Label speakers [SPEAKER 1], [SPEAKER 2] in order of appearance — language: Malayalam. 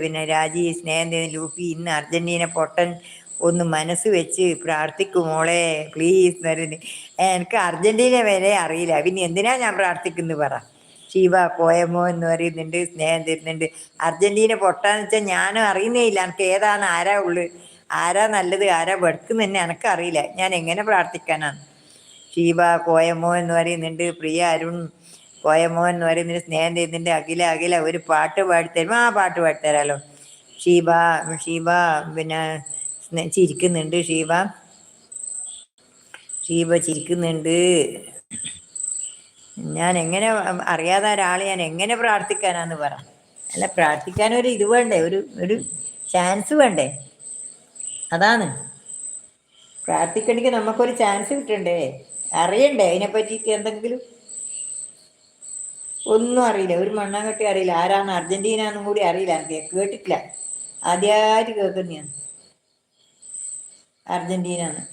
[SPEAKER 1] പിന്നെ രാജി, സ്നേഹം, ലൂപ്പി, ഇന്ന് അർജന്റീന പൊട്ടൻ ഒന്ന് മനസ്സ് വെച്ച് പ്രാർത്ഥിക്കും മോളെ പ്ലീസ് എന്ന് പറയുന്നത്. എനിക്ക് അർജന്റീന വരെ അറിയില്ല, പിന്നെ എന്തിനാ ഞാൻ പ്രാർത്ഥിക്കുന്നു പറ. ശിവ പോയമോ എന്ന് പറയുന്നുണ്ട്, സ്നേഹം തരുന്നുണ്ട്. അർജന്റീന പൊട്ടാന്ന് വെച്ചാൽ ഞാനും അറിയുന്നേ ഇല്ല, എനിക്ക് ഏതാണ് ആരാ ഉള്ളു, ആരാ നല്ലത്, ആരാ വെടുക്കുന്ന തന്നെ എനിക്കറിയില്ല, ഞാൻ എങ്ങനെ പ്രാർത്ഥിക്കാനാണ്. ഷീബ പോയമോ എന്ന് പറയുന്നുണ്ട്. പ്രിയ അരുൺ പോയമോ എന്ന് പറയുന്നുണ്ട്, സ്നേഹം തരുന്നുണ്ട്. അഖില ഒരു പാട്ട് പാടിത്തരും. ആ പാട്ട് പാടിത്തരാലോ. ഷീബ പിന്നെ ചിരിക്കുന്നുണ്ട്. ഷീബ ചിരിക്കുന്നുണ്ട്. ഞാൻ എങ്ങനെ അറിയാതെ ഒരാളെ ഞാൻ എങ്ങനെ പ്രാർത്ഥിക്കാനാന്ന് പറ. അല്ല, പ്രാർത്ഥിക്കാനൊരു ഇത് വേണ്ടേ, ഒരു ചാൻസ് വേണ്ടേ, അതാണ്. പ്രാർത്ഥിക്കണമെങ്കിൽ നമുക്കൊരു ചാൻസ് കിട്ടണ്ടേ, അറിയണ്ടേ അതിനെ പറ്റിയിട്ട് എന്തെങ്കിലും. ഒന്നും അറിയില്ല, ഒരു മണ്ണാങ്കട്ടി അറിയില്ല, ആരാണ് അർജന്റീന എന്നും കൂടി അറിയില്ല, കേട്ടിട്ടില്ല, ആദ്യമായിട്ട് കേൾക്കുന്നതാണ് അർജന്റീന എന്ന്.